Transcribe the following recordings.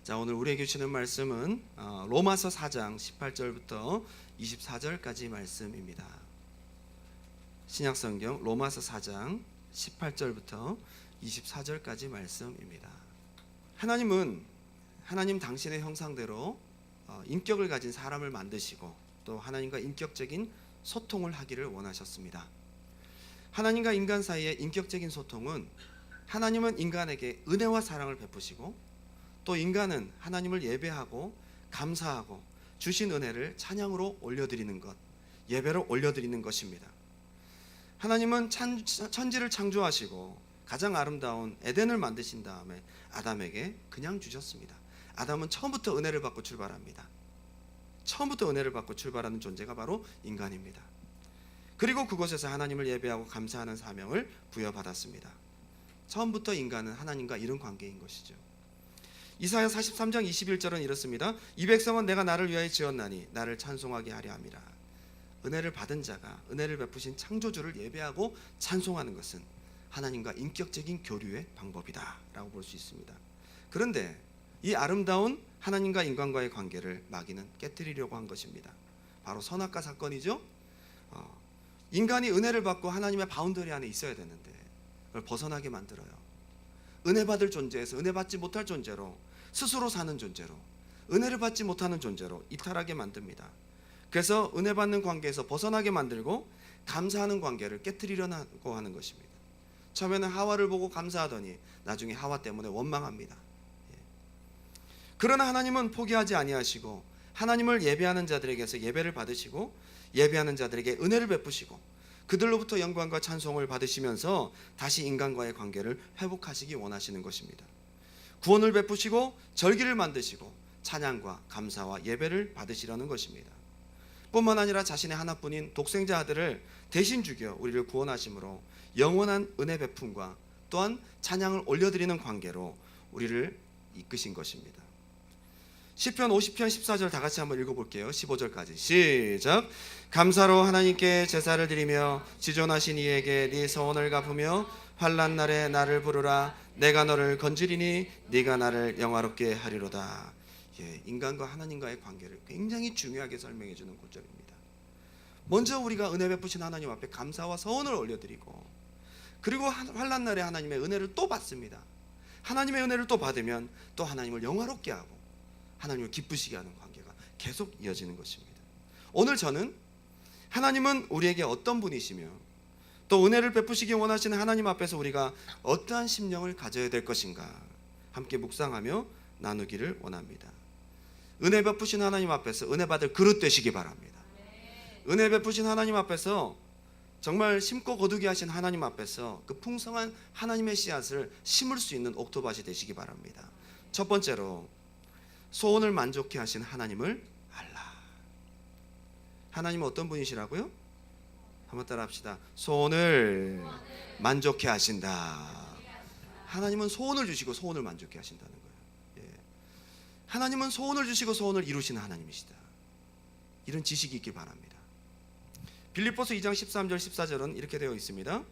자, 오늘 우리에게 주시는 말씀은 로마서 4장 18절부터 24절까지 말씀입니다. 신약성경 로마서 4장 18절부터 24절까지 말씀입니다. 하나님은 하나님 당신의 형상대로 인격을 가진 사람을 만드시고 또 하나님과 인격적인 소통을 하기를 원하셨습니다. 하나님과 인간 사이의 인격적인 소통은 하나님은 인간에게 은혜와 사랑을 베푸시고 또 인간은 하나님을 예배하고 감사하고 주신 은혜를 찬양으로 올려드리는 것, 예배로 올려드리는 것입니다. 하나님은 천지를 창조하시고 가장 아름다운 에덴을 만드신 다음에 아담에게 그냥 주셨습니다. 아담은 처음부터 은혜를 받고 출발합니다. 처음부터 은혜를 받고 출발하는 존재가 바로 인간입니다. 그리고 그곳에서 하나님을 예배하고 감사하는 사명을 부여받았습니다. 처음부터 인간은 하나님과 이런 관계인 것이죠. 이사야 43장 21절은 이렇습니다. 이 백성은 내가 나를 위하여 지었나니 나를 찬송하게 하려 함이라. 은혜를 받은 자가 은혜를 베푸신 창조주를 예배하고 찬송하는 것은 하나님과 인격적인 교류의 방법이다 라고 볼 수 있습니다. 그런데 이 아름다운 하나님과 인간과의 관계를 마귀는 깨뜨리려고 한 것입니다. 바로 선악과 사건이죠. 인간이 은혜를 받고 하나님의 바운더리 안에 있어야 되는데 그걸 벗어나게 만들어요. 은혜 받을 존재에서 은혜 받지 못할 존재로, 스스로 사는 존재로, 은혜를 받지 못하는 존재로 이탈하게 만듭니다. 그래서 은혜 받는 관계에서 벗어나게 만들고 감사하는 관계를 깨뜨리려고 하는 것입니다. 처음에는 하와를 보고 감사하더니 나중에 하와 때문에 원망합니다. 그러나 하나님은 포기하지 아니하시고 하나님을 예배하는 자들에게서 예배를 받으시고 예배하는 자들에게 은혜를 베푸시고 그들로부터 영광과 찬송을 받으시면서 다시 인간과의 관계를 회복하시기 원하시는 것입니다. 구원을 베푸시고 절기를 만드시고 찬양과 감사와 예배를 받으시려는 것입니다. 뿐만 아니라 자신의 하나뿐인 독생자 아들을 대신 죽여 우리를 구원하심으로 영원한 은혜 베품과 또한 찬양을 올려드리는 관계로 우리를 이끄신 것입니다. 시편 50편 14절 다 같이 한번 읽어볼게요. 15절까지 시작. 감사로 하나님께 제사를 드리며 지존하신 이에게 네 서원을 갚으며 환난 날에 나를 부르라. 내가 너를 건지리니 네가 나를 영화롭게 하리로다. 인간과 하나님과의 관계를 굉장히 중요하게 설명해 주는 구절입니다. 먼저 우리가 은혜 베푸신 하나님 앞에 감사와 서원을 올려드리고 그리고 환난 날에 하나님의 은혜를 또 받습니다. 하나님의 은혜를 또 받으면 또 하나님을 영화롭게 하고 하나님을 기쁘시게 하는 관계가 계속 이어지는 것입니다. 오늘 저는 하나님은 우리에게 어떤 분이시며 또 은혜를 베푸시기 원하시는 하나님 앞에서 우리가 어떠한 심령을 가져야 될 것인가 함께 묵상하며 나누기를 원합니다. 은혜 베푸신 하나님 앞에서 은혜 받을 그릇 되시기 바랍니다. 은혜 베푸신 하나님 앞에서 정말 심고 거두게 하신 하나님 앞에서 그 풍성한 하나님의 씨앗을 심을 수 있는 옥토밭이 되시기 바랍니다. 첫 번째로 소원을 만족케 하신 하나님을 알라. 하나님은 어떤 분이시라고요? 한번 따라 합시다. 소원을 만족케 하신다. 하나님은 소원을 주시고 소원을 만족케 하신다는 거예요. 하나님은 소원을 주시고 소원을 이루시는 하나님이시다. 이런 지식이 있길 바랍니다. 빌립보서 2장 13절 14절은 이렇게 되어 있습니다.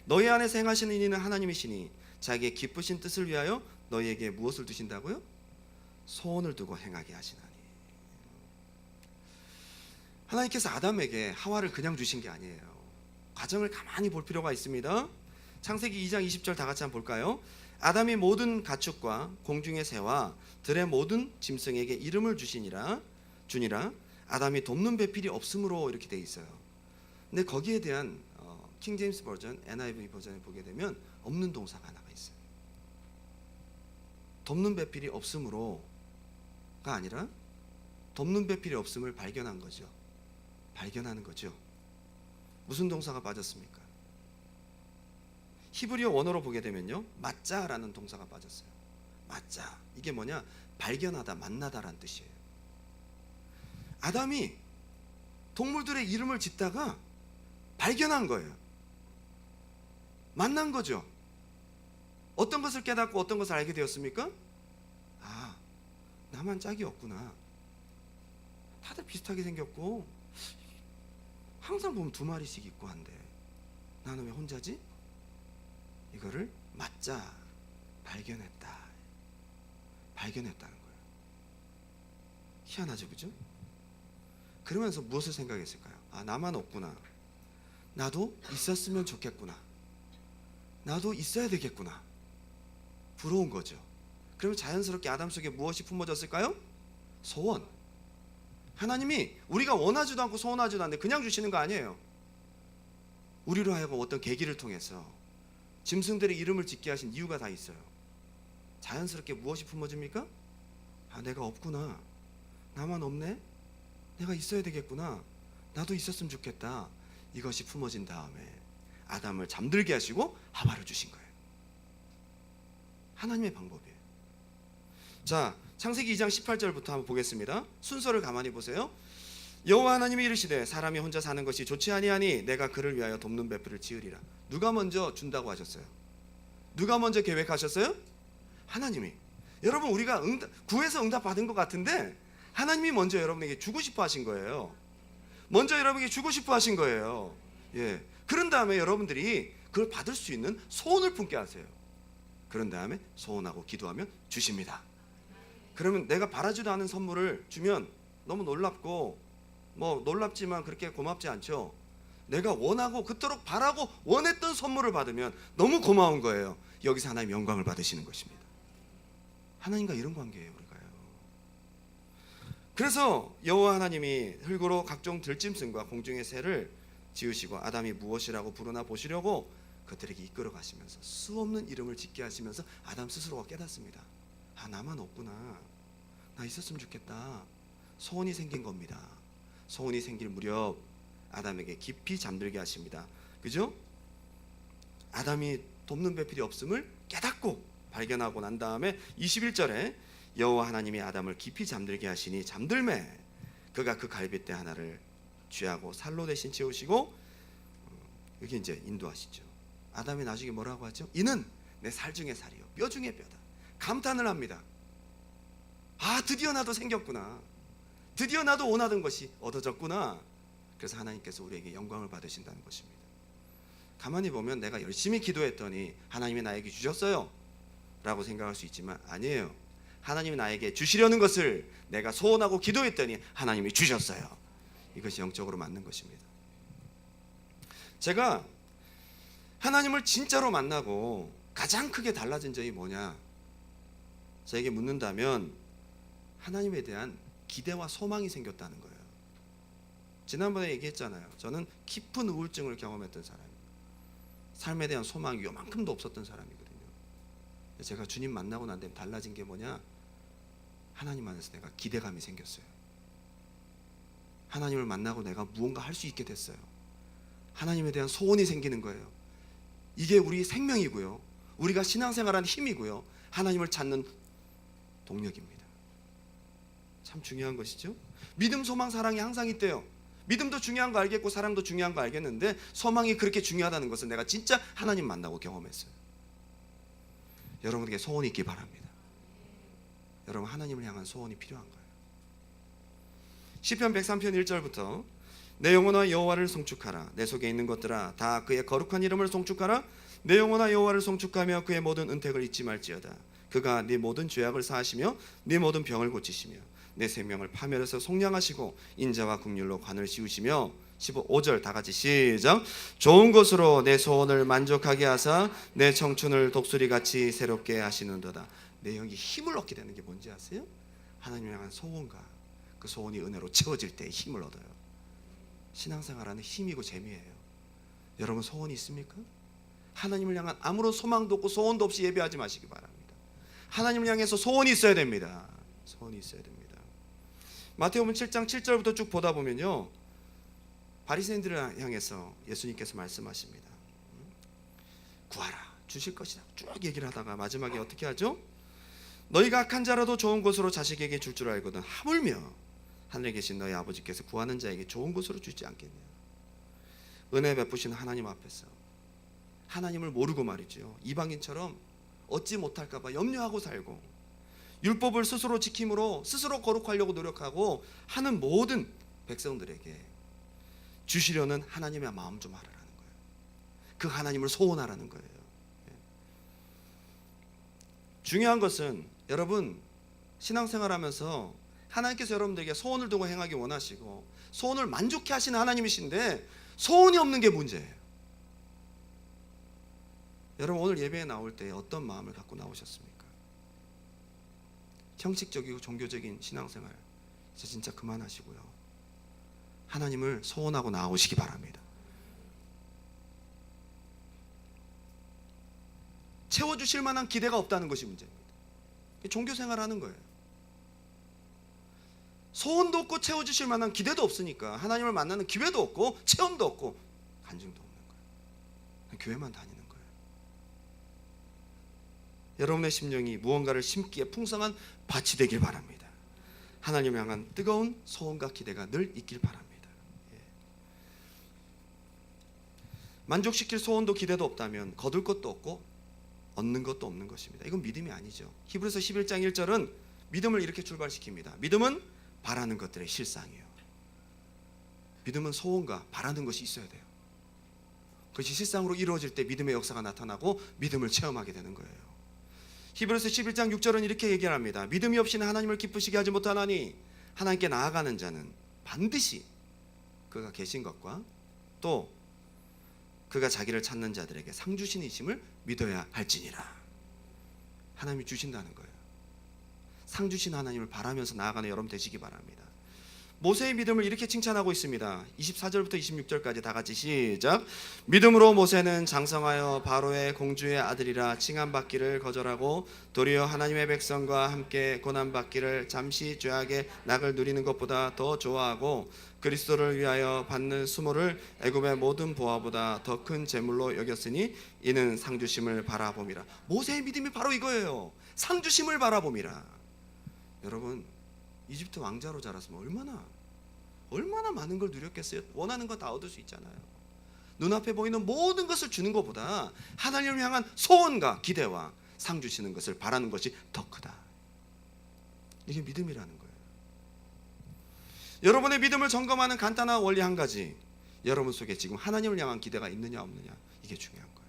너희 안에서 행하시는 이는 하나님이시니 자기의 기쁘신 뜻을 위하여 너희에게 무엇을 두신다고요? 소원을 두고 행하게 하시나니. 하나님께서 아담에게 하와를 그냥 주신 게 아니에요. 과정을 가만히 볼 필요가 있습니다. 창세기 2장 20절 다 같이 한번 볼까요? 아담이 모든 가축과 공중의 새와 들의 모든 짐승에게 이름을 주니라. 아담이 돕는 배필이 없으므로 이렇게 돼 있어요. 근데 거기에 대한 킹 제임스 버전, NIV 버전을 보게 되면 없는 동사가 하나가 있어요. 돕는 배필이 없으므로가 아니라 돕는 배필이 없음을 발견한 거죠. 발견하는 거죠. 무슨 동사가 빠졌습니까? 히브리어 원어로 보게 되면요, 맞자라는 동사가 빠졌어요. 맞자, 이게 뭐냐? 발견하다, 만나다라는 뜻이에요. 아담이 동물들의 이름을 짓다가 발견한 거예요. 만난 거죠. 어떤 것을 깨닫고 어떤 것을 알게 되었습니까? 아, 나만 짝이 없구나. 다들 비슷하게 생겼고 항상 보면 두 마리씩 있고 한데 나는 왜 혼자지? 이거를 맞자 발견했다. 발견했다는 거예요. 희한하죠, 그죠? 그러면서 무엇을 생각했을까요? 아, 나만 없구나. 나도 있었으면 좋겠구나. 나도 있어야 되겠구나. 부러운 거죠. 그러면 자연스럽게 아담 속에 무엇이 품어졌을까요? 소원. 하나님이 우리가 원하지도 않고 소원하지도 않는데 그냥 주시는 거 아니에요. 우리로 하여금 어떤 계기를 통해서 짐승들의 이름을 짓게 하신 이유가 다 있어요. 자연스럽게 무엇이 품어집니까? 아, 내가 없구나. 나만 없네? 내가 있어야 되겠구나. 나도 있었으면 좋겠다. 이것이 품어진 다음에 아담을 잠들게 하시고 하와를 주신 거예요. 하나님의 방법이에요. 자, 창세기 2장 18절부터 한번 보겠습니다. 순서를 가만히 보세요. 여호와 하나님이 이르시되 사람이 혼자 사는 것이 좋지 아니하니 내가 그를 위하여 돕는 배풀을 지으리라. 누가 먼저 준다고 하셨어요? 누가 먼저 계획하셨어요? 하나님이. 여러분, 우리가 구해서 응답 받은 것 같은데 하나님이 먼저 여러분에게 주고 싶어 하신 거예요. 먼저 여러분에게 주고 싶어 하신 거예요. 예. 그런 다음에 여러분들이 그걸 받을 수 있는 소원을 품게 하세요. 그런 다음에 소원하고 기도하면 주십니다. 그러면 내가 바라지도 않은 선물을 주면 너무 놀랍고 놀랍지만 그렇게 고맙지 않죠. 내가 원하고 그토록 바라고 원했던 선물을 받으면 너무 고마운 거예요. 여기서 하나님 영광을 받으시는 것입니다. 하나님과 이런 관계예요, 우리가요. 그래서 여호와 하나님이 흙으로 각종 들짐승과 공중의 새를 지으시고 아담이 무엇이라고 부르나 보시려고 그들에게 이끌어 가시면서 수없는 이름을 짓게 하시면서 아담 스스로가 깨닫습니다. 아, 나만 없구나. 나 있었으면 좋겠다. 소원이 생긴 겁니다. 소원이 생길 무렵 아담에게 깊이 잠들게 하십니다. 그죠? 아담이 돕는 배필이 없음을 깨닫고 발견하고 난 다음에 21절에 여호와 하나님이 아담을 깊이 잠들게 하시니 잠들매 그가 그 갈빗대 하나를 쥐하고 살로 대신 채우시고 여기 이제 인도하시죠. 아담이 나중에 뭐라고 하죠? 이는 내 살 중에 살이요 뼈 중에 뼈다. 감탄을 합니다. 아, 드디어 나도 생겼구나. 드디어 나도 원하던 것이 얻어졌구나. 그래서 하나님께서 우리에게 영광을 받으신다는 것입니다. 가만히 보면 내가 열심히 기도했더니 하나님이 나에게 주셨어요 라고 생각할 수 있지만 아니에요. 하나님이 나에게 주시려는 것을 내가 소원하고 기도했더니 하나님이 주셨어요. 이것이 영적으로 맞는 것입니다. 제가 하나님을 진짜로 만나고 가장 크게 달라진 점이 뭐냐, 저에게 묻는다면 하나님에 대한 기대와 소망이 생겼다는 거예요. 지난번에 얘기했잖아요. 저는 깊은 우울증을 경험했던 사람이에요. 삶에 대한 소망이 요만큼도 없었던 사람이거든요. 제가 주님 만나고 난 다음에 달라진 게 뭐냐, 하나님 안에서 내가 기대감이 생겼어요. 하나님을 만나고 내가 무언가 할 수 있게 됐어요. 하나님에 대한 소원이 생기는 거예요. 이게 우리 생명이고요, 우리가 신앙생활하는 힘이고요, 하나님을 찾는 동력입니다. 참 중요한 것이죠. 믿음, 소망, 사랑이 항상 있대요. 믿음도 중요한 거 알겠고 사랑도 중요한 거 알겠는데 소망이 그렇게 중요하다는 것을 내가 진짜 하나님 만나고 경험했어요. 여러분에게 소원이 있기 바랍니다. 여러분, 하나님을 향한 소원이 필요한 거예요. 시편 103편 1절부터 내 영혼아 여호와를 송축하라. 내 속에 있는 것들아 다 그의 거룩한 이름을 송축하라. 내 영혼아 여호와를 송축하며 그의 모든 은택을 잊지 말지어다. 그가 네 모든 죄악을 사하시며 네 모든 병을 고치시며 내 생명을 파멸해서 속량하시고 인자와 긍휼로 관을 씌우시며 15절 다 같이 시작. 좋은 것으로 내 소원을 만족하게 하사 내 청춘을 독수리같이 새롭게 하시는도다. 내 영이 힘을 얻게 되는 게 뭔지 아세요? 하나님을 향한 소원과 그 소원이 은혜로 채워질 때 힘을 얻어요. 신앙생활하는 힘이고 재미예요. 여러분, 소원이 있습니까? 하나님을 향한 아무런 소망도 없고 소원도 없이 예배하지 마시기 바랍니다. 하나님을 향해서 소원이 있어야 됩니다. 소원이 있어야 됩니다. 마태복음 7장 7절부터 쭉 보다 보면요, 바리새인들을 향해서 예수님께서 말씀하십니다. 구하라, 주실 것이다 쭉 얘기를 하다가 마지막에 어떻게 하죠? 너희가 악한 자라도 좋은 것으로 자식에게 줄 줄 알거든 하물며 하늘에 계신 너희 아버지께서 구하는 자에게 좋은 것으로 주지 않겠느냐. 은혜 베푸시는 하나님 앞에서 하나님을 모르고 말이죠, 이방인처럼 얻지 못할까 봐 염려하고 살고 율법을 스스로 지킴으로 스스로 거룩하려고 노력하고 하는 모든 백성들에게 주시려는 하나님의 마음 좀 알아라는 거예요. 그 하나님을 소원하라는 거예요. 중요한 것은 여러분, 신앙생활하면서 하나님께서 여러분들에게 소원을 두고 행하기 원하시고 소원을 만족해 하시는 하나님이신데 소원이 없는 게 문제예요. 여러분 오늘 예배에 나올 때 어떤 마음을 갖고 나오셨습니까? 형식적이고 종교적인 신앙생활 이제 진짜 그만하시고요. 하나님을 소원하고 나오시기 바랍니다. 채워주실 만한 기대가 없다는 것이 문제입니다. 종교생활하는 거예요. 소원도 없고 채워주실 만한 기대도 없으니까 하나님을 만나는 기회도 없고 체험도 없고 간증도 없는 거예요. 교회만 다니는 거예요. 여러분의 심령이 무언가를 심기에 풍성한 밭이 되길 바랍니다. 하나님을 향한 뜨거운 소원과 기대가 늘 있길 바랍니다. 만족시킬 소원도 기대도 없다면 거둘 것도 없고 얻는 것도 없는 것입니다. 이건 믿음이 아니죠. 히브리서 11장 1절은 믿음을 이렇게 출발시킵니다. 믿음은 바라는 것들의 실상이에요. 믿음은 소원과 바라는 것이 있어야 돼요. 그것이 실상으로 이루어질 때 믿음의 역사가 나타나고 믿음을 체험하게 되는 거예요. 히브리서 11장 6절은 이렇게 얘기합니다. 믿음이 없이는 하나님을 기쁘시게 하지 못하나니 하나님께 나아가는 자는 반드시 그가 계신 것과 또 그가 자기를 찾는 자들에게 상 주시니심을 믿어야 할지니라. 하나님이 주신다는 거예요. 상 주신 하나님을 바라면서 나아가는 여러분 되시기 바랍니다. 모세의 믿음을 이렇게 칭찬하고 있습니다. 24절부터 26절까지 다 같이 시작. 믿음으로 모세는 장성하여 바로의 공주의 아들이라 칭함받기를 거절하고 도리어 하나님의 백성과 함께 고난받기를 잠시 죄악의 낙을 누리는 것보다 더 좋아하고 그리스도를 위하여 받는 수모를 애굽의 모든 보화보다 더 큰 재물로 여겼으니 이는 상주심을 바라봄이라. 모세의 믿음이 바로 이거예요. 상주심을 바라봄이라. 여러분 이집트 왕자로 자랐으면 얼마나 많은 걸 누렸겠어요. 원하는 거 다 얻을 수 있잖아요. 눈앞에 보이는 모든 것을 주는 것보다 하나님을 향한 소원과 기대와 상 주시는 것을 바라는 것이 더 크다. 이게 믿음이라는 거예요. 여러분의 믿음을 점검하는 간단한 원리 한 가지. 여러분 속에 지금 하나님을 향한 기대가 있느냐 없느냐, 이게 중요한 거예요.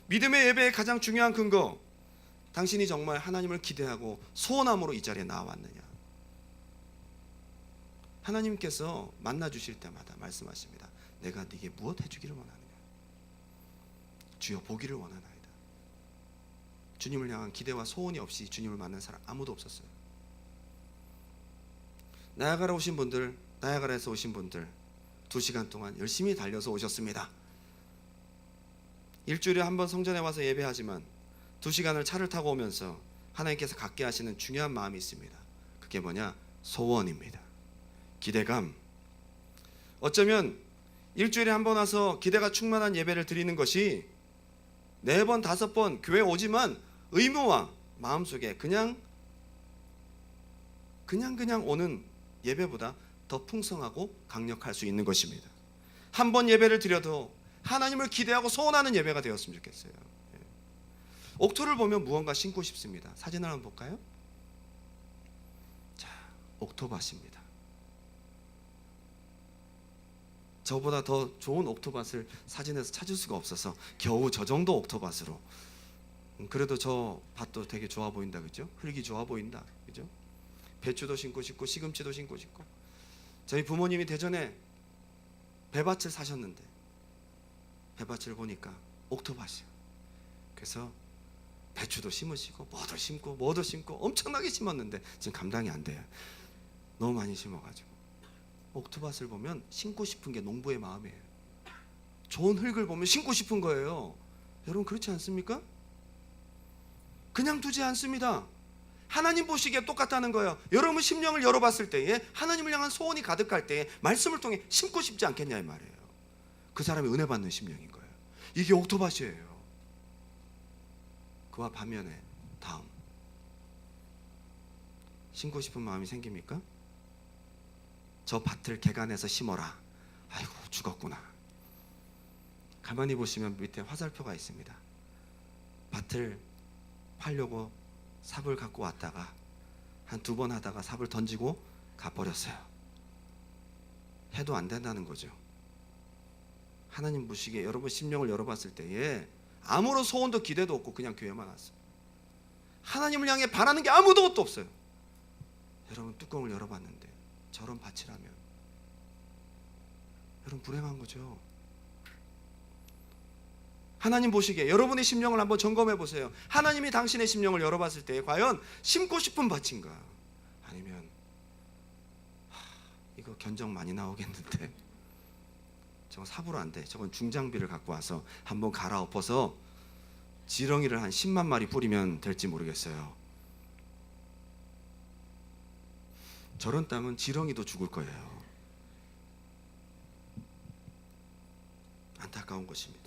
믿음의 예배의 가장 중요한 근거, 당신이 정말 하나님을 기대하고 소원함으로 이 자리에 나왔느냐. 하나님께서 만나 주실 때마다 말씀하십니다. 내가 네게 무엇 해주기를 원하느냐. 주여 보기를 원하나이다. 주님을 향한 기대와 소원이 없이 주님을 만난 사람 아무도 없었어요. 나야가라 오신 분들, 나야가라에서 오신 분들 2시간 동안 열심히 달려서 오셨습니다. 일주일에 한 번 성전에 와서 예배하지만 2시간을 차를 타고 오면서 하나님께서 갖게 하시는 중요한 마음이 있습니다. 그게 뭐냐? 소원입니다. 기대감. 어쩌면 일주일에 한 번 와서 기대가 충만한 예배를 드리는 것이 4번, 5번 교회 오지만 의무와 마음속에 그냥 오는 예배보다 더 풍성하고 강력할 수 있는 것입니다. 한 번 예배를 드려도 하나님을 기대하고 소원하는 예배가 되었으면 좋겠어요. 옥토를 보면 무언가 신고 싶습니다. 사진을 한번 볼까요? 자, 옥토밭입니다. 저보다 더 좋은 옥토밭을 사진에서 찾을 수가 없어서 겨우 저 정도 옥토밭으로. 그래도 저 밭도 되게 좋아 보인다, 그죠? 흙이 좋아 보인다, 그죠? 배추도 심고 싶고 시금치도 심고 싶고. 저희 부모님이 대전에 배밭을 사셨는데 배밭을 보니까 옥토밭이에요. 그래서 배추도 심으시고 뭐도 심고 엄청나게 심었는데 지금 감당이 안 돼요. 너무 많이 심어가지고. 옥토밭을 보면 심고 싶은 게 농부의 마음이에요. 좋은 흙을 보면 심고 싶은 거예요. 여러분 그렇지 않습니까? 그냥 두지 않습니다. 하나님 보시기에 똑같다는 거예요. 여러분 심령을 열어봤을 때에 하나님을 향한 소원이 가득할 때에 말씀을 통해 심고 싶지 않겠냐 이 말이에요. 그 사람이 은혜 받는 심령인 거예요. 이게 옥토밭이에요. 그와 반면에 다음, 심고 싶은 마음이 생깁니까? 저 밭을 개간해서 심어라. 아이고 죽었구나. 가만히 보시면 밑에 화살표가 있습니다. 밭을 팔려고 삽을 갖고 왔다가 한 2번 하다가 삽을 던지고 가버렸어요. 해도 안 된다는 거죠. 하나님 보시기에 여러분 심령을 열어봤을 때에 아무런 소원도 기대도 없고 그냥 교회만 왔어요. 하나님을 향해 바라는 게 아무것도 없어요. 여러분, 뚜껑을 열어봤는데 저런 밭이라면 여러분 불행한 거죠. 하나님 보시기에 여러분의 심령을 한번 점검해 보세요. 하나님이 당신의 심령을 열어봤을 때 과연 심고 싶은 밭인가? 아니면 이거 견적 많이 나오겠는데 저건 삽으로 안 돼. 저건 중장비를 갖고 와서 한번 갈아엎어서 지렁이를 한 10만 마리 뿌리면 될지 모르겠어요. 저런 땅은 지렁이도 죽을 거예요. 안타까운 것입니다.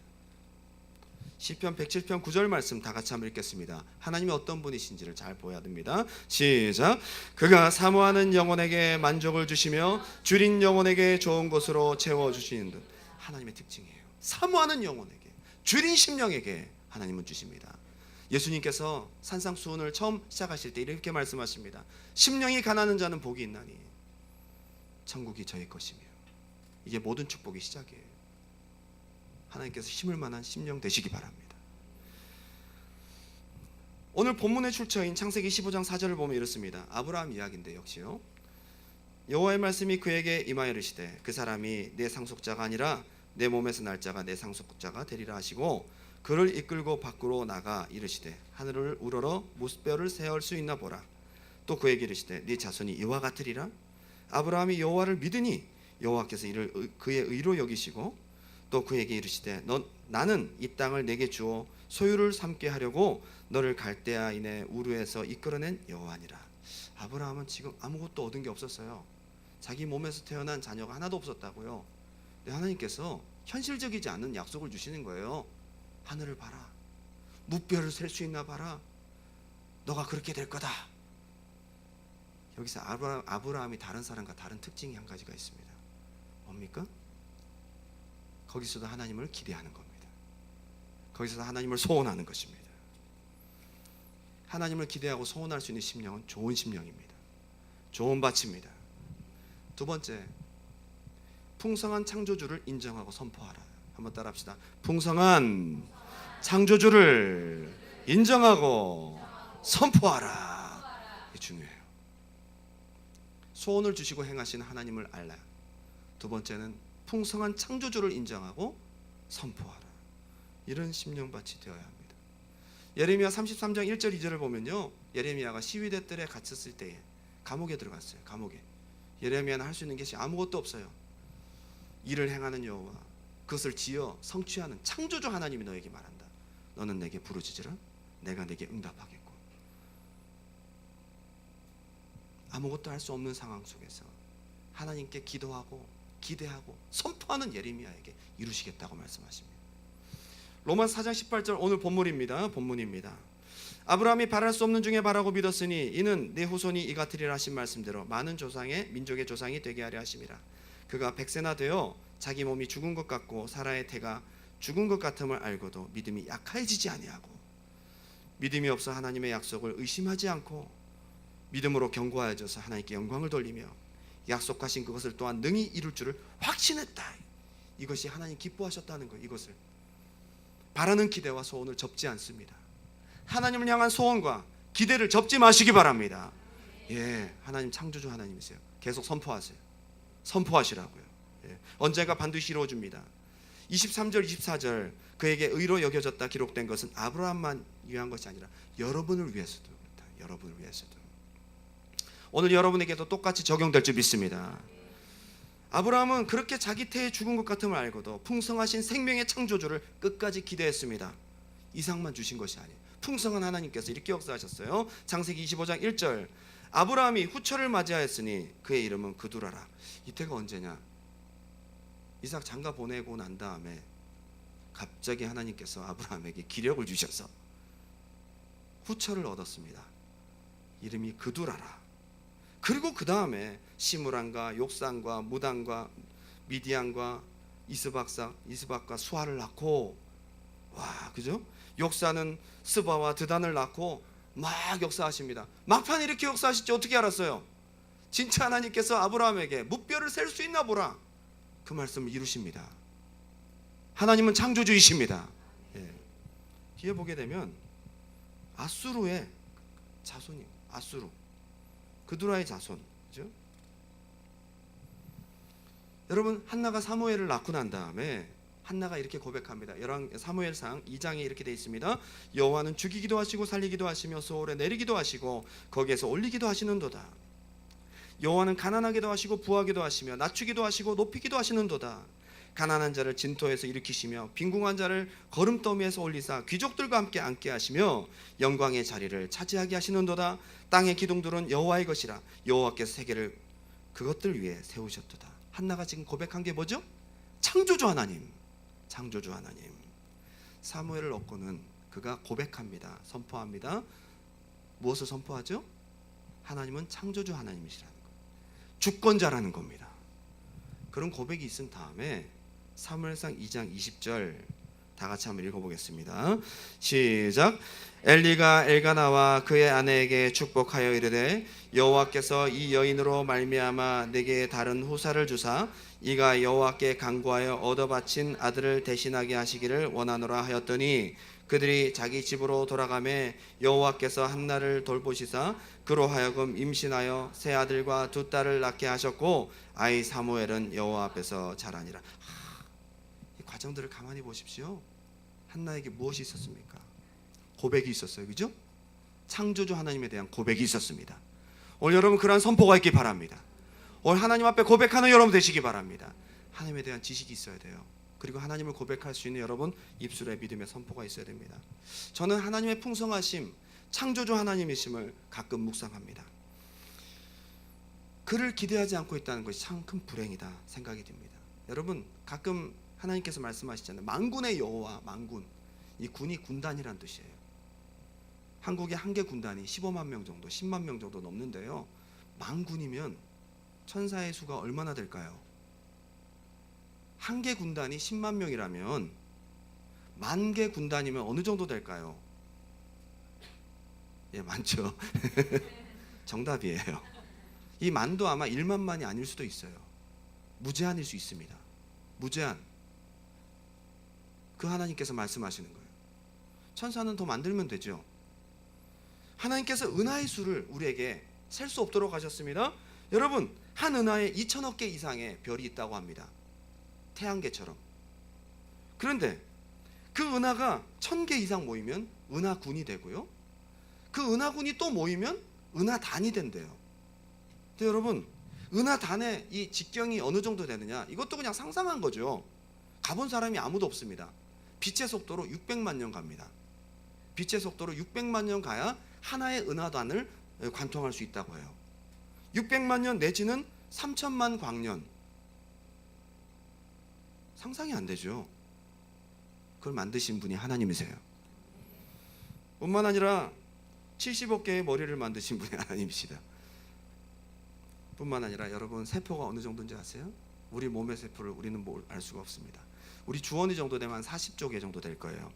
시편 107편 9절 말씀 다 같이 한번 읽겠습니다. 하나님이 어떤 분이신지를 잘 보아야 됩니다. 시작. 그가 사모하는 영혼에게 만족을 주시며 줄인 영혼에게 좋은 것으로 채워주시는 듯. 하나님의 특징이에요. 사모하는 영혼에게, 줄인 심령에게 하나님은 주십니다. 예수님께서 산상수훈을 처음 시작하실 때 이렇게 말씀하십니다. 심령이 가난한 자는 복이 있나니 천국이 저희 것이며. 이게 모든 축복의 시작이에요. 하나님께서 심을 만한 심령 되시기 바랍니다. 오늘 본문의 출처인 창세기 15장 4절을 보면 이렇습니다. 아브라함 이야기인데 역시요. 여호와의 말씀이 그에게 임하여 이르시되 그 사람이 내 상속자가 아니라 내 몸에서 날 자가 내 상속자가 되리라 하시고 그를 이끌고 밖으로 나가 이르시되 하늘을 우러러 무뼈를 세울 수 있나 보라. 또 그에게 이르시되 네 자손이 이와 같으리라. 아브라함이 여호와를 믿으니 여호와께서 이를 그의 의로 여기시고 또 그에게 이르시되 나는 이 땅을 내게 주어 소유를 삼게 하려고 너를 갈대아인의 우르에서 이끌어낸 여호와니라. 아브라함은 지금 아무것도 얻은 게 없었어요. 자기 몸에서 태어난 자녀가 하나도 없었다고요. 근데 하나님께서 현실적이지 않은 약속을 주시는 거예요. 하늘을 봐라. 무뼈를 셀 수 있나 봐라. 너가 그렇게 될 거다. 여기서 아브라함이 다른 사람과 다른 특징이 한 가지가 있습니다. 뭡니까? 거기서도 하나님을 기대하는 겁니다. 거기서도 하나님을 소원하는 것입니다. 하나님을 기대하고 소원할 수 있는 심령은 좋은 심령입니다. 좋은 밭입니다. 두 번째, 풍성한 창조주를 인정하고 선포하라. 한번 따라합시다. 풍성한 창조주를 인정하고 선포하라. 이게 중요해요. 소원을 주시고 행하신 하나님을 알라. 두 번째는 풍성한 창조주를 인정하고 선포하라. 이런 심령밭이 되어야 합니다. 예레미야 33장 1절 2절을 보면요, 예레미야가 시위대 뜰에 갇혔을 때에 감옥에 들어갔어요. 감옥에. 예레미야는 할 수 있는 것이 아무것도 없어요. 일을 행하는 여호와, 그것을 지어 성취하는 창조주 하나님이 너에게 말한다. 너는 내게 부르짖으라. 내가 내게 응답하겠고. 아무것도 할 수 없는 상황 속에서 하나님께 기도하고 기대하고 선포하는 예레미야에게 이루시겠다고 말씀하십니다. 로마서 4장 18절 오늘 본문입니다. 아브라함이 바랄 수 없는 중에 바라고 믿었으니 이는 내 후손이 이 같으리라 하신 말씀대로 많은 조상의 민족의 조상이 되게 하려 하심이라. 그가 100세나 되어 자기 몸이 죽은 것 같고 사라의 태가 죽은 것 같음을 알고도 믿음이 약해지지 아니하고 믿음이 없어 하나님의 약속을 의심하지 않고 믿음으로 견고하여져서 하나님께 영광을 돌리며 약속하신 그것을 또한 능히 이룰 줄을 확신했다. 이것이 하나님 기뻐하셨다는 거예요. 이것을 바라는 기대와 소원을 접지 않습니다. 하나님을 향한 소원과 기대를 접지 마시기 바랍니다. 예, 하나님 창조주 하나님이세요. 계속 선포하세요. 선포하시라고요. 예, 언젠가 반드시 이루어집니다. 23절 24절 그에게 의로 여겨졌다 기록된 것은 아브라함만 위한 것이 아니라 여러분을 위해서도 그렇다. 여러분을 위해서도. 오늘 여러분에게도 똑같이 적용될 줄 믿습니다. 아브라함은 그렇게 자기 태에 죽은 것 같음을 알고도 풍성하신 생명의 창조주를 끝까지 기대했습니다. 이상만 주신 것이 아니에요. 풍성한 하나님께서 이렇게 역사하셨어요. 창세기 25장 1절 아브라함이 후처를 맞이하였으니 그의 이름은 그두라라. 이때가 언제냐? 이삭 장가 보내고 난 다음에 갑자기 하나님께서 아브라함에게 기력을 주셔서 후처를 얻었습니다. 이름이 그두라라. 그리고 그 다음에 시므란과 욕산과 무단과 미디안과 이스박과 수아를 낳고, 와, 그죠? 욕산은 스바와 드단을 낳고 막 역사하십니다. 막판 이렇게 역사하실지 어떻게 알았어요? 진짜 하나님께서 아브라함에게 무뼈를 셀 수 있나 보라. 그 말씀을 이루십니다. 하나님은 창조주이십니다. 예. 뒤에 보게 되면 아수르의 자손이 아수르, 그두라의 자손. 그죠? 여러분, 한나가 사무엘을 낳고 난 다음에 한나가 이렇게 고백합니다. 사무엘상 2장에 이렇게 되어 있습니다. 여호와는 죽이기도 하시고 살리기도 하시며 소홀에 내리기도 하시고 거기에서 올리기도 하시는도다. 여호와는 가난하게도 하시고 부하게도 하시며 낮추기도 하시고 높이기도 하시는도다. 가난한 자를 진토에서 일으키시며 빈궁한 자를 거름더미에서 올리사 귀족들과 함께 앉게 하시며 영광의 자리를 차지하게 하시는도다. 땅의 기둥들은 여호와의 것이라 여호와께서 세계를 그것들 위에 세우셨도다. 한나가 지금 고백한 게 뭐죠? 창조주 하나님, 창조주 하나님. 사무엘을 얻고는 그가 고백합니다. 선포합니다. 무엇을 선포하죠? 하나님은 창조주 하나님이시라는 것, 주권자라는 겁니다. 그런 고백이 있은 다음에 사무엘상 2장 20절 다 같이 한번 읽어보겠습니다. 시작. 엘리가 엘가나와 그의 아내에게 축복하여 이르되 여호와께서 이 여인으로 말미암아 내게 다른 후사를 주사 이가 여호와께 간구하여 얻어 바친 아들을 대신하게 하시기를 원하노라 하였더니 그들이 자기 집으로 돌아가매 여호와께서 한나를 돌보시사 그로 하여금 임신하여 세 아들과 두 딸을 낳게 하셨고 아이 사무엘은 여호와 앞에서 자라니라. 이 과정들을 가만히 보십시오. 한나에게 무엇이 있었습니까? 고백이 있었어요. 그죠? 창조주 하나님에 대한 고백이 있었습니다. 오늘 여러분 그러한 선포가 있기 바랍니다. 오늘 하나님 앞에 고백하는 여러분 되시기 바랍니다. 하나님에 대한 지식이 있어야 돼요. 그리고 하나님을 고백할 수 있는 여러분 입술에 믿음의 선포가 있어야 됩니다. 저는 하나님의 풍성하심, 창조주 하나님이심을 가끔 묵상합니다. 그를 기대하지 않고 있다는 것이 참 큰 불행이다 생각이 듭니다. 여러분 가끔 하나님께서 말씀하시잖아요. 만군의 여호와, 만군. 이 군이 군단이란 뜻이에요. 한국의 한 개 군단이 15만 명 정도, 10만 명 정도 넘는데요. 만군이면 천사의 수가 얼마나 될까요? 한 개 군단이 10만 명이라면 만 개 군단이면 어느 정도 될까요? 예, 많죠. 정답이에요. 이 만도 아마 1만 만이 아닐 수도 있어요. 무제한일 수 있습니다. 무제한. 그 하나님께서 말씀하시는 거예요. 천사는 더 만들면 되죠. 하나님께서 은하의 수를 우리에게 셀 수 없도록 하셨습니다. 여러분 한 은하에 2천억 개 이상의 별이 있다고 합니다. 태양계처럼. 그런데 그 은하가 1000개 이상 모이면 은하군이 되고요. 그 은하군이 또 모이면 은하단이 된대요. 근데 여러분 은하단의 이 직경이 어느 정도 되느냐, 이것도 그냥 상상한 거죠. 가본 사람이 아무도 없습니다. 빛의 속도로 600만 년 갑니다. 빛의 속도로 600만 년 가야 하나의 은하단을 관통할 수 있다고 해요. 600만 년 내지는 3000만 광년. 상상이 안 되죠. 그걸 만드신 분이 하나님이세요. 뿐만 아니라 70억 개의 머리를 만드신 분이 하나님이시다. 뿐만 아니라 여러분 세포가 어느 정도인지 아세요? 우리 몸의 세포를 우리는 알 수가 없습니다. 우리 주원이 정도 되면 한 40조 개 정도 될 거예요.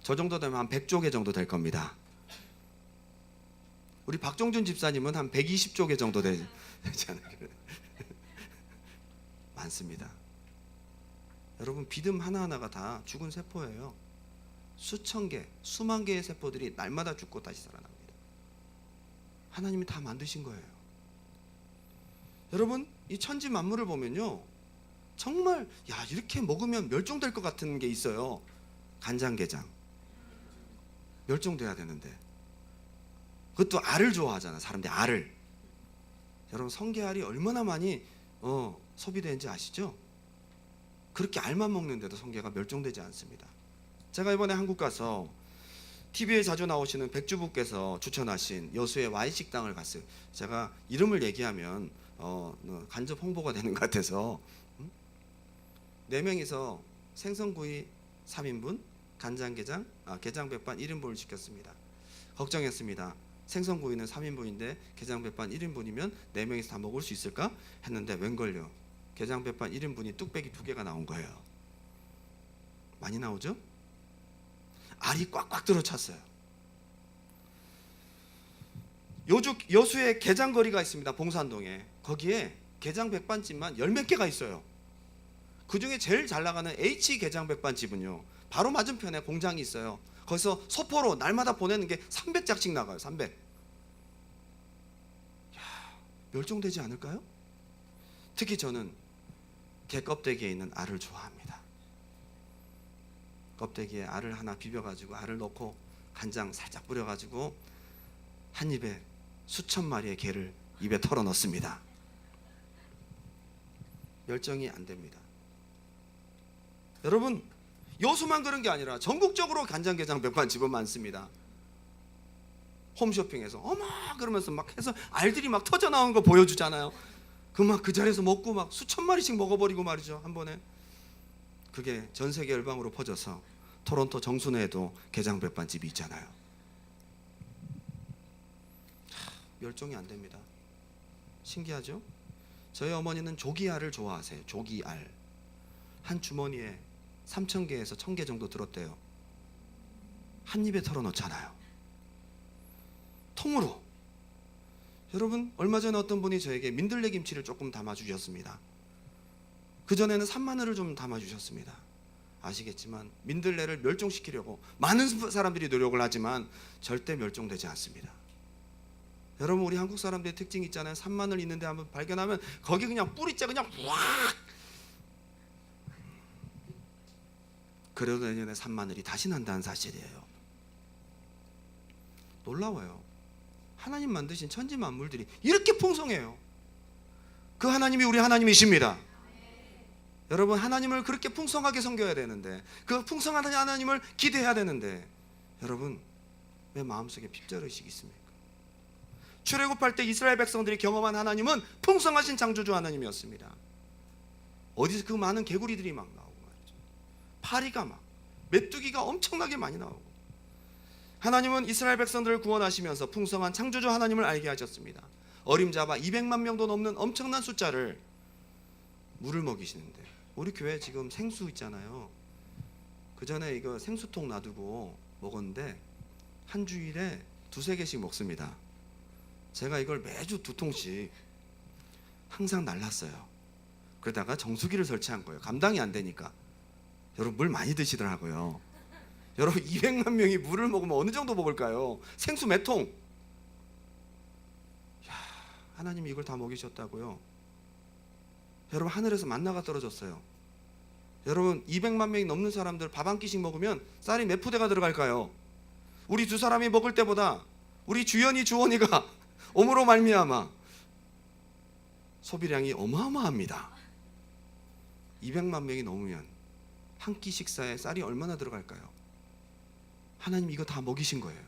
저 정도 되면 한 100조 개 정도 될 겁니다. 우리 박종준 집사님은 한 120조 개 정도 되잖아요. 많습니다. 여러분 비듬 하나하나가 다 죽은 세포예요. 수천 개, 수만 개의 세포들이 날마다 죽고 다시 살아납니다. 하나님이 다 만드신 거예요. 여러분 이 천지 만물을 보면요, 정말 이렇게 먹으면 멸종될 것 같은 게 있어요. 간장게장. 멸종돼야 되는데 그것도 알을 좋아하잖아. 사람들이 알을. 여러분 성게알이 얼마나 많이 소비되는지 아시죠? 그렇게 알만 먹는데도 성게가 멸종되지 않습니다. 제가 이번에 한국 가서 TV에 자주 나오시는 백주부께서 추천하신 여수의 Y식당을 갔어요. 제가 이름을 얘기하면 간접 홍보가 되는 것 같아서 4명이서 생선구이 3인분, 간장게장, 게장백반 1인분을 시켰습니다. 걱정했습니다. 생선구이는 3인분인데 게장백반 1인분이면 4명이서 다 먹을 수 있을까 했는데 웬걸요, 게장백반 1인분이 뚝배기 2개가 나온 거예요. 많이 나오죠? 알이 꽉꽉 들어찼어요. 여수에 게장거리가 있습니다. 봉산동에. 거기에 게장백반집만 10몇 개가 있어요. 그 중에 제일 잘 나가는 H 게장백반집은요, 바로 맞은편에 공장이 있어요. 거기서 소포로 날마다 보내는 게 300장씩 나가요. 300. 야, 멸종되지 않을까요? 특히 저는 개 껍데기에 있는 알을 좋아합니다. 껍데기에 알을 하나 비벼가지고 알을 넣고 간장 살짝 뿌려가지고 한 입에 수천 마리의 개를 입에 털어 넣습니다. 멸종이 안 됩니다. 여러분, 여수만 그런 게 아니라 전국적으로 간장게장 백반집은 많습니다. 홈쇼핑에서 어머 그러면서 막 해서 알들이 막 터져 나오는 거 보여주잖아요. 그 자리에서 먹고 막 수천 마리씩 먹어버리고 말이죠, 한 번에. 그게 전 세계 열방으로 퍼져서 토론토 정순회에도 게장 백반집이 있잖아요. 멸종이 안 됩니다. 신기하죠? 저희 어머니는 조기알을 좋아하세요. 조기알 한 주머니에 3,000개에서 1,000개 정도 들었대요. 한 입에 털어넣잖아요, 통으로. 여러분, 얼마 전에 어떤 분이 저에게 민들레 김치를 조금 담아주셨습니다. 그전에는 산마늘을 좀 담아주셨습니다. 아시겠지만 민들레를 멸종시키려고 많은 사람들이 노력을 하지만 절대 멸종되지 않습니다. 여러분, 우리 한국 사람들의 특징이 있잖아요. 산마늘 있는데 한번 발견하면 거기 그냥 뿌리째 그냥 확. 그래도 내년에 산마늘이 다시 난다는 사실이에요. 놀라워요. 하나님 만드신 천지 만물들이 이렇게 풍성해요. 그 하나님이 우리 하나님이십니다. 여러분, 하나님을 그렇게 풍성하게 섬겨야 되는데, 그 풍성한 하나님을 기대해야 되는데, 여러분 왜 마음속에 핍절의식이 있습니까? 출애굽할 때 이스라엘 백성들이 경험한 하나님은 풍성하신 창조주 하나님이었습니다. 어디서 그 많은 개구리들이 막 나오고 말이죠. 파리가 막, 메뚜기가 엄청나게 많이 나오고. 하나님은 이스라엘 백성들을 구원하시면서 풍성한 창조주 하나님을 알게 하셨습니다. 어림잡아 200만 명도 넘는 엄청난 숫자를 물을 먹이시는데, 우리 교회 지금 생수 있잖아요. 그 전에 이거 생수통 놔두고 먹었는데 한 주일에 2-3개씩 먹습니다. 제가 이걸 매주 2통씩 항상 날랐어요. 그러다가 정수기를 설치한 거예요. 감당이 안 되니까. 여러분, 물 많이 드시더라고요. 여러분, 200만 명이 물을 먹으면 어느 정도 먹을까요? 생수 몇 통? 야, 하나님이 이걸 다 먹이셨다고요? 여러분, 하늘에서 만나가 떨어졌어요. 여러분, 200만 명이 넘는 사람들 밥 한 끼씩 먹으면 쌀이 몇 푸대가 들어갈까요? 우리 두 사람이 먹을 때보다 우리 주연이 주원이가 오므로 말미암아 소비량이 어마어마합니다. 200만 명이 넘으면 한 끼 식사에 쌀이 얼마나 들어갈까요? 하나님 이거 다 먹이신 거예요.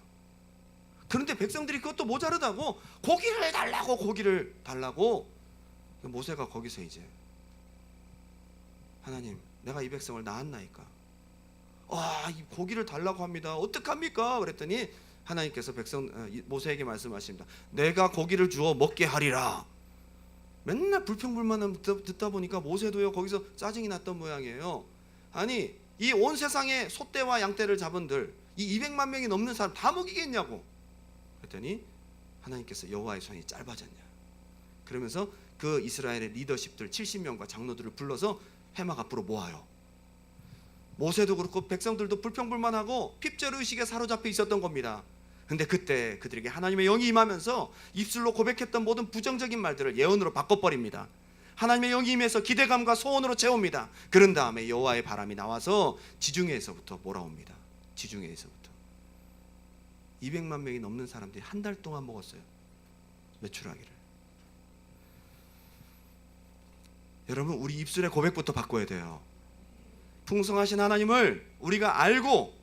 그런데 백성들이 그것도 모자르다고 고기를 달라고 모세가 거기서 이제, 하나님 내가 이 백성을 낳았나이까, 이 고기를 달라고 합니다. 어떡합니까? 그랬더니 하나님께서 모세에게 말씀하십니다. 내가 고기를 주어 먹게 하리라. 맨날 불평불만을 듣다 보니까 모세도요 거기서 짜증이 났던 모양이에요. 아니, 이 온 세상에 소떼와 양떼를 잡은들 이 200만 명이 넘는 사람 다 먹이겠냐고. 그랬더니 하나님께서 여호와의 손이 짧아졌냐. 그러면서 그 이스라엘의 리더십들 70명과 장로들을 불러서 회막 앞으로 모아요. 모세도 그렇고 백성들도 불평불만하고 핍절의식에 사로잡혀 있었던 겁니다. 근데 그때 그들에게 하나님의 영이 임하면서 입술로 고백했던 모든 부정적인 말들을 예언으로 바꿔버립니다. 하나님의 영이 임해서 기대감과 소원으로 채웁니다. 그런 다음에 여호와의 바람이 나와서 지중해에서부터 몰아옵니다. 지중해에서부터 200만 명이 넘는 사람들이 한 달 동안 먹었어요, 메추라기를. 여러분, 우리 입술의 고백부터 바꿔야 돼요. 풍성하신 하나님을 우리가 알고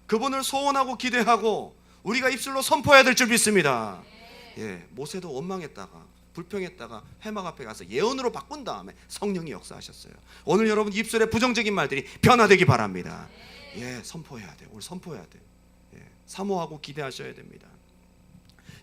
그분을 소원하고 기대하고 우리가 입술로 선포해야 될 줄 믿습니다. 모세도 원망했다가 불평했다가 회막 앞에 가서 예언으로 바꾼 다음에 성령이 역사하셨어요. 오늘 여러분 입술의 부정적인 말들이 변화되기 바랍니다. 선포해야 돼요. 오늘 선포해야 돼요. 사모하고 기대하셔야 됩니다.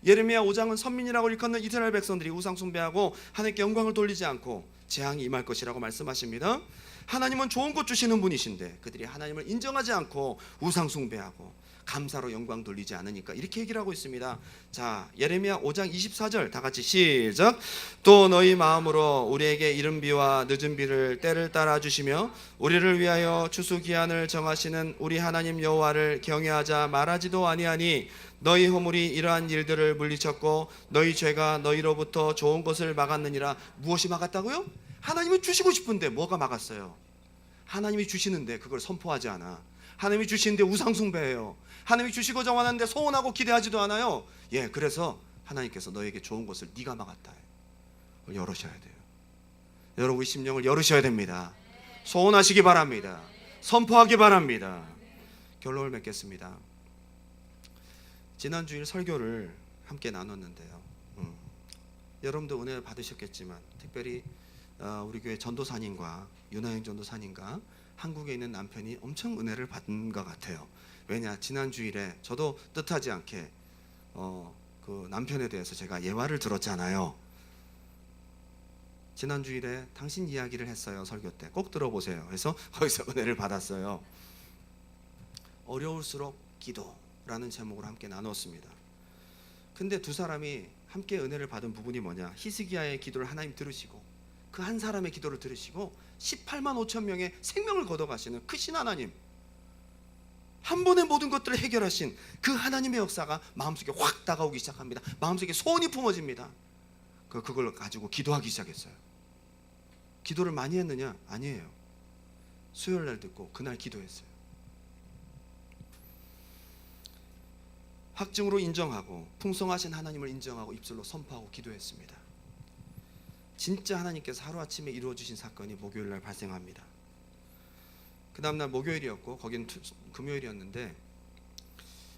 예레미야 5장은 선민이라고 일컫는 이스라엘 백성들이 우상 숭배하고 하나님께 영광을 돌리지 않고 재앙이 임할 것이라고 말씀하십니다. 하나님은 좋은 것 주시는 분이신데 그들이 하나님을 인정하지 않고 우상 숭배하고 감사로 영광 돌리지 않으니까 이렇게 얘기를 하고 있습니다. 자, 예레미야 5장 24절 다 같이 시작. 또 너희 마음으로 우리에게 이른 비와 늦은 비를 때를 따라 주시며 우리를 위하여 추수 기한을 정하시는 우리 하나님 여호와를 경외하자 말하지도 아니하니 너희 허물이 이러한 일들을 물리쳤고 너희 죄가 너희로부터 좋은 것을 막았느니라. 무엇이 막았다고요? 하나님이 주시고 싶은데 뭐가 막았어요? 하나님이 주시는데 그걸 선포하지 않아. 하나님이 주시는데 우상숭배해요. 하나님이 주시고자 원하는데 소원하고 기대하지도 않아요. 예, 그래서 하나님께서 너에게 좋은 것을 네가 막았다. 열으셔야 돼요. 여러분의 심령을 열으셔야 됩니다. 소원하시기 바랍니다. 선포하기 바랍니다. 결론을 맺겠습니다. 지난 주일 설교를 함께 나눴는데요. 여러분도 은혜를 받으셨겠지만 특별히 우리 교회 전도사님과 윤하영 전도사님과 한국에 있는 남편이 엄청 은혜를 받은 것 같아요. 왜냐, 지난 주일에 저도 뜻하지 않게 그 남편에 대해서 제가 예화를 들었잖아요. 지난 주일에 당신 이야기를 했어요. 설교 때 꼭 들어보세요. 그래서 거기서 은혜를 받았어요. 어려울수록 기도라는 제목으로 함께 나눴습니다. 근데 두 사람이 함께 은혜를 받은 부분이 뭐냐, 히스기야의 기도를 하나님 들으시고 그 한 사람의 기도를 들으시고 18만 5천 명의 생명을 걷어가시는 크신 하나님, 한 번에 모든 것들을 해결하신 그 하나님의 역사가 마음속에 확 다가오기 시작합니다. 마음속에 소원이 품어집니다. 그걸 가지고 기도하기 시작했어요. 기도를 많이 했느냐? 아니에요. 수요일 날 듣고 그날 기도했어요. 확증으로 인정하고 풍성하신 하나님을 인정하고 입술로 선포하고 기도했습니다. 진짜 하나님께서 하루아침에 이루어주신 사건이 목요일날 발생합니다. 그 다음날 목요일이었고 거기는 금요일이었는데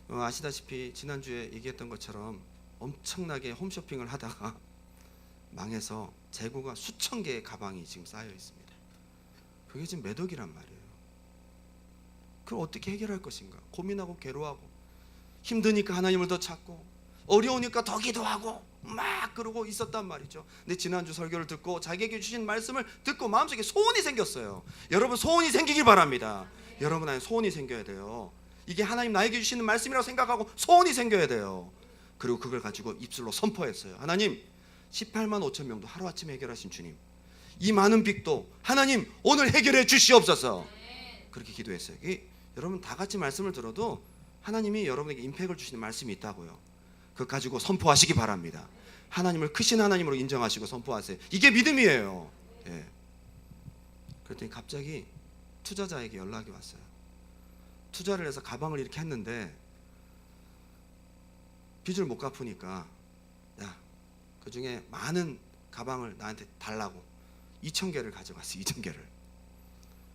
아시다시피 지난주에 얘기했던 것처럼 엄청나게 홈쇼핑을 하다가 망해서 재고가 수천 개의 가방이 지금 쌓여 있습니다. 그게 지금 몇 억이란 말이에요. 그걸 어떻게 해결할 것인가 고민하고 괴로워하고 힘드니까 하나님을 더 찾고 어려우니까 더 기도하고 막 그러고 있었단 말이죠. 근데 지난주 설교를 듣고 자기에게 주신 말씀을 듣고 마음속에 소원이 생겼어요. 여러분 소원이 생기길 바랍니다. 여러분 안에 소원이 생겨야 돼요. 이게 하나님 나에게 주시는 말씀이라고 생각하고 소원이 생겨야 돼요. 그리고 그걸 가지고 입술로 선포했어요. 하나님 18만 5천 명도 하루아침에 해결하신 주님, 이 많은 빚도 하나님 오늘 해결해 주시옵소서. 그렇게 기도했어요. 여러분 다 같이 말씀을 들어도 하나님이 여러분에게 임팩을 주시는 말씀이 있다고요. 그거 가지고 선포하시기 바랍니다. 하나님을 크신 하나님으로 인정하시고 선포하세요. 이게 믿음이에요. 예. 그랬더니 갑자기 투자자에게 연락이 왔어요. 투자를 해서 가방을 이렇게 했는데 빚을 못 갚으니까 야, 그 중에 많은 가방을 나한테 달라고 2,000개를 가져갔어요. 2,000개를.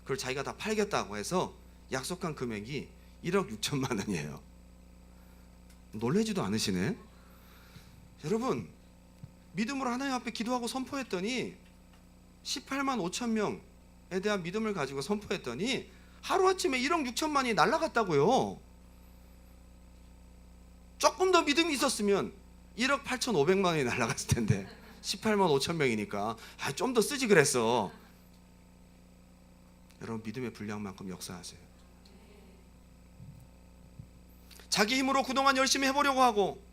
그걸 자기가 다 팔겠다고 해서 약속한 금액이 1억 6천만 원이에요. 놀라지도 않으시네. 여러분 믿음으로 하나님 앞에 기도하고 선포했더니 18만 5천 명에 대한 믿음을 가지고 선포했더니 하루아침에 1억 6천만이 날아갔다고요. 조금 더 믿음이 있었으면 1억 8,500만 원이 날아갔을 텐데 18만 5천 명이니까 좀 더 쓰지 그랬어. 여러분 믿음의 분량만큼 역사하세요. 자기 힘으로 그동안 열심히 해보려고 하고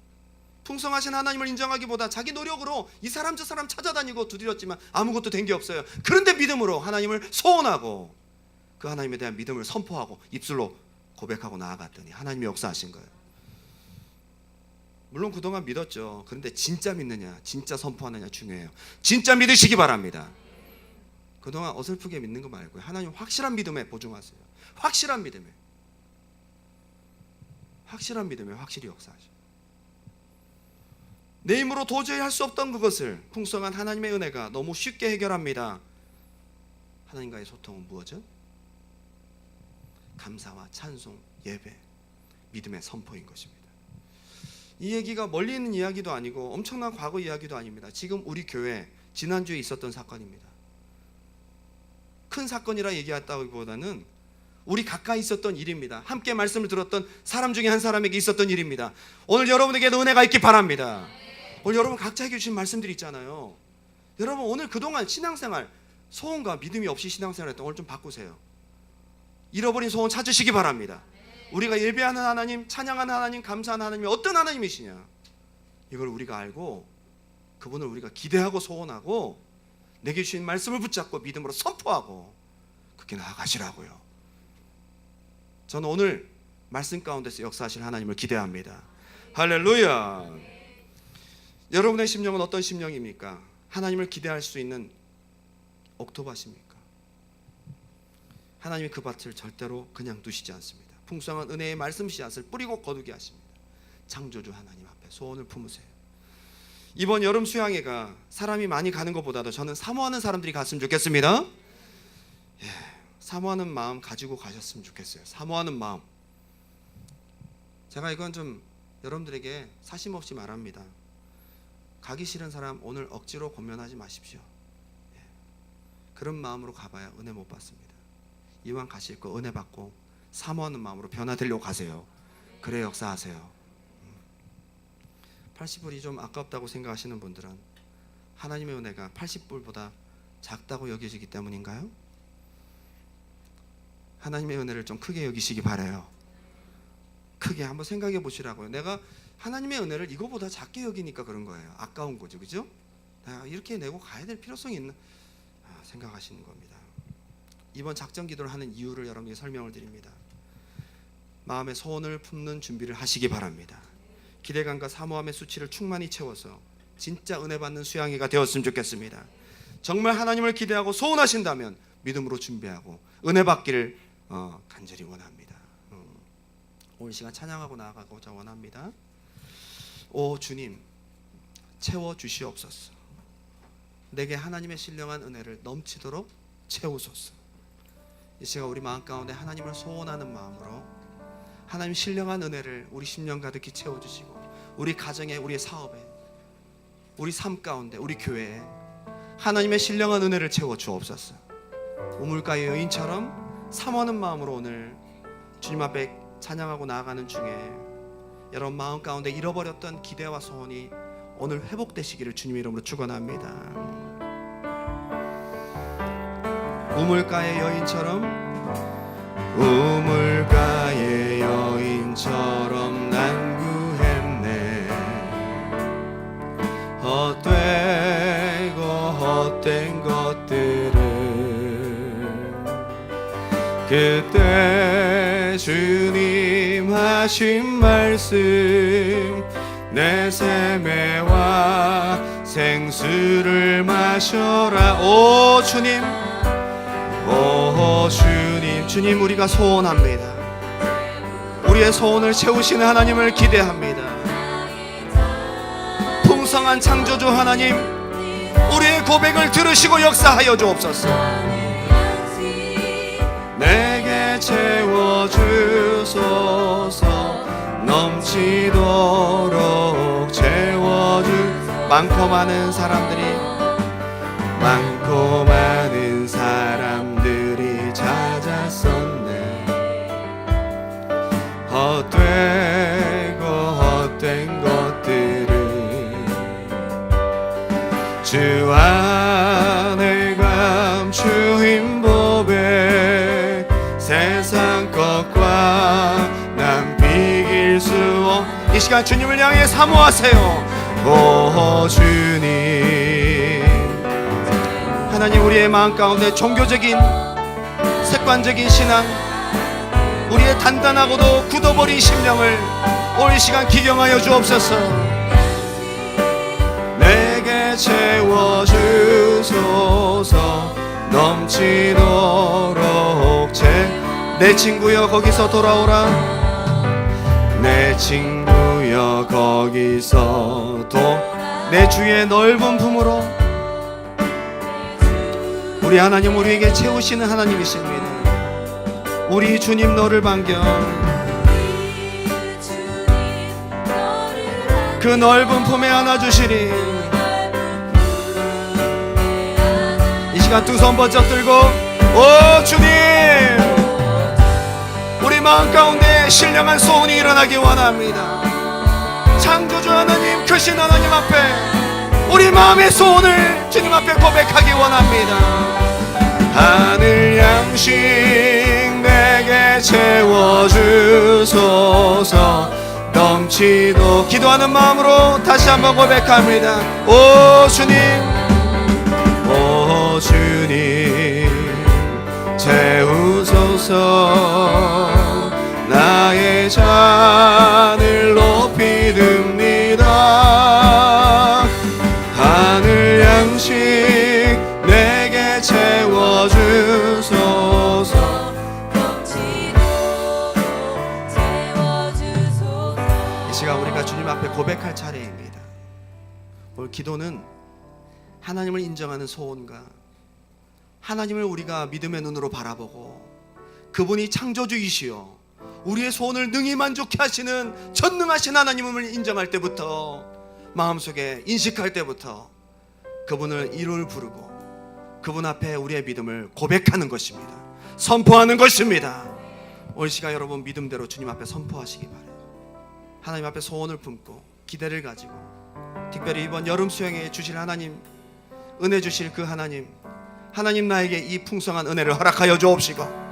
풍성하신 하나님을 인정하기보다 자기 노력으로 이 사람 저 사람 찾아다니고 두드렸지만 아무것도 된 게 없어요. 그런데 믿음으로 하나님을 소원하고 그 하나님에 대한 믿음을 선포하고 입술로 고백하고 나아갔더니 하나님이 역사하신 거예요. 물론 그동안 믿었죠. 그런데 진짜 믿느냐 진짜 선포하느냐 중요해요. 진짜 믿으시기 바랍니다. 그동안 어설프게 믿는 거 말고요. 하나님 확실한 믿음에 보증하세요. 확실한 믿음에 확실히 역사하시고 내 힘으로 도저히 할 수 없던 그것을 풍성한 하나님의 은혜가 너무 쉽게 해결합니다. 하나님과의 소통은 무엇이죠? 감사와 찬송, 예배, 믿음의 선포인 것입니다. 이 얘기가 멀리 있는 이야기도 아니고 엄청난 과거 이야기도 아닙니다. 지금 우리 교회 지난주에 있었던 사건입니다. 큰 사건이라 얘기했다기보다는 우리 가까이 있었던 일입니다. 함께 말씀을 들었던 사람 중에 한 사람에게 있었던 일입니다. 오늘 여러분에게도 은혜가 있기 바랍니다. 오늘 여러분 각자에게 주신 말씀들이 있잖아요. 여러분 오늘 그동안 신앙생활 소원과 믿음이 없이 신앙생활 했던 오늘 좀 바꾸세요. 잃어버린 소원 찾으시기 바랍니다. 우리가 예배하는 하나님, 찬양하는 하나님, 감사하는 하나님이 어떤 하나님이시냐, 이걸 우리가 알고 그분을 우리가 기대하고 소원하고 내게 주신 말씀을 붙잡고 믿음으로 선포하고 그렇게 나아가시라고요. 저는 오늘 말씀 가운데서 역사하실 하나님을 기대합니다. 할렐루야. 여러분의 심령은 어떤 심령입니까? 하나님을 기대할 수 있는 옥토밭입니까? 하나님이 그 밭을 절대로 그냥 두시지 않습니다. 풍성한 은혜의 말씀 씨앗을 뿌리고 거두게 하십니다. 창조주 하나님 앞에 소원을 품으세요. 이번 여름 수양회가 사람이 많이 가는 것보다도 저는 사모하는 사람들이 갔으면 좋겠습니다. 사모하는 마음 가지고 가셨으면 좋겠어요. 사모하는 마음. 제가 이건 좀 여러분들에게 사심없이 말합니다. 가기 싫은 사람 오늘 억지로 권면하지 마십시오. 그런 마음으로 가봐야 은혜 못 받습니다. 이왕 가실 거 은혜 받고 사모하는 마음으로 변화되려고 가세요. 그래 역사하세요. 80불이 좀 아깝다고 생각하시는 분들은 하나님의 은혜가 80불보다 작다고 여겨지기 때문인가요? 하나님의 은혜를 좀 크게 여기시기 바라요. 크게 한번 생각해 보시라고요. 내가 하나님의 은혜를 이거보다 작게 여기니까 그런 거예요. 아까운 거죠, 그죠? 내가 이렇게 내고 가야 될 필요성이 있나 생각하시는 겁니다. 이번 작전 기도를 하는 이유를 여러분에게 설명을 드립니다. 마음의 소원을 품는 준비를 하시기 바랍니다. 기대감과 사모함의 수치를 충만히 채워서 진짜 은혜 받는 수양회가 되었으면 좋겠습니다. 정말 하나님을 기대하고 소원하신다면 믿음으로 준비하고 은혜 받기를 간절히 원합니다. 오늘 시간 찬양하고 나아가고자 원합니다. 오 주님, 채워주시옵소서. 내게 하나님의 신령한 은혜를 넘치도록 채우소서. 이 시간 우리 마음 가운데 하나님을 소원하는 마음으로 하나님 신령한 은혜를 우리 심령 가득히 채워주시고 우리 가정에, 우리 사업에, 우리 삶 가운데, 우리 교회에 하나님의 신령한 은혜를 채워주옵소서. 우물가의 여인처럼 사모하는 마음으로 오늘 주님 앞에 찬양하고 나아가는 중에 여러분 마음 가운데 잃어버렸던 기대와 소원이 오늘 회복되시기를 주님의 이름으로 축원합니다. 우물가의 여인처럼, 우물가의 여인처럼 난 구했네. 헛되고 헛된 것들을 그때 주님 하신 말씀, 내 세매와 생수를 마셔라. 오 주님, 오 주님, 주님 우리가 소원합니다. 우리의 소원을 채우시는 하나님을 기대합니다. 풍성한 창조주 하나님, 우리의 고백을 들으시고 역사하여 주옵소서. 내게 채워주소서. 넘치도록 채워주. 많고 많은 사람들이, 많고 많은 사람들이 찾았었네. 헛되고 헛된 것들을 주 안에 감추인 법에 세상 것과 난 비길 수 없. 이 시간 주님을 향해 사모하세요. 오 주님, 하나님 우리의 마음 가운데 종교적인 색관적인 신앙, 우리의 단단하고도 굳어버린 심령을 오늘 시간 기경하여 주옵소서. 내게 채워주소서. 넘치도록 내 친구여 거기서 돌아오라. 내 친구여 거기서 내 주의 넓은 품으로. 우리 하나님 우리에게 채우시는 하나님이십니다. 우리 주님 너를 반겨 그 넓은 품에 안아주시리. 이 시간 두 손 번쩍 들고 오 주님, 우리 마음 가운데 신령한 소원이 일어나기 원합니다. 창조주 하나님, 크신 하나님 앞에 우리 마음의 소원을 주님 앞에 고백하기 원합니다. 하늘 양식 내게 내게 채워주소서. 넘치도록 기도하는 마음으로 다시 한번 고백합니다. 오 주님, 오 주님 채우소서. 나의 잔을 높이 듭니다. 하늘 양식 내게 채워주소서. 이 시간 우리가 주님 앞에 고백할 차례입니다. 오늘 기도는 하나님을 인정하는 소원과 하나님을 우리가 믿음의 눈으로 바라보고 그분이 창조주이시오 우리의 소원을 능히 만족케 하시는 전능하신 하나님을 인정할 때부터, 마음속에 인식할 때부터 그분을 이름을 부르고 그분 앞에 우리의 믿음을 고백하는 것입니다. 선포하는 것입니다. 오늘 시간 여러분 믿음대로 주님 앞에 선포하시기 바랍니다. 하나님 앞에 소원을 품고 기대를 가지고, 특별히 이번 여름 수영에 주실 하나님, 은혜 주실 그 하나님 나에게 이 풍성한 은혜를 허락하여 주옵시고,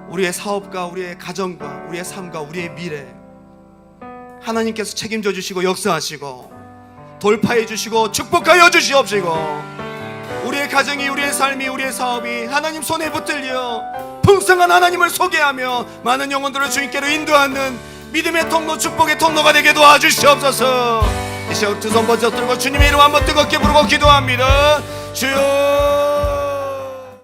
우리의 사업과 우리의 가정과 우리의 삶과 우리의 미래 하나님께서 책임져 주시고 역사하시고 돌파해 주시고 축복하여 주시옵시고, 우리의 가정이, 우리의 삶이, 우리의 사업이 하나님 손에 붙들려 풍성한 하나님을 소개하며 많은 영혼들을 주님께로 인도하는 믿음의 통로, 축복의 통로가 되게 도와주시옵소서. 이 시간 두 손 번쩍 들고 주님의 이름 한번 뜨겁게 부르고 기도합니다. 주여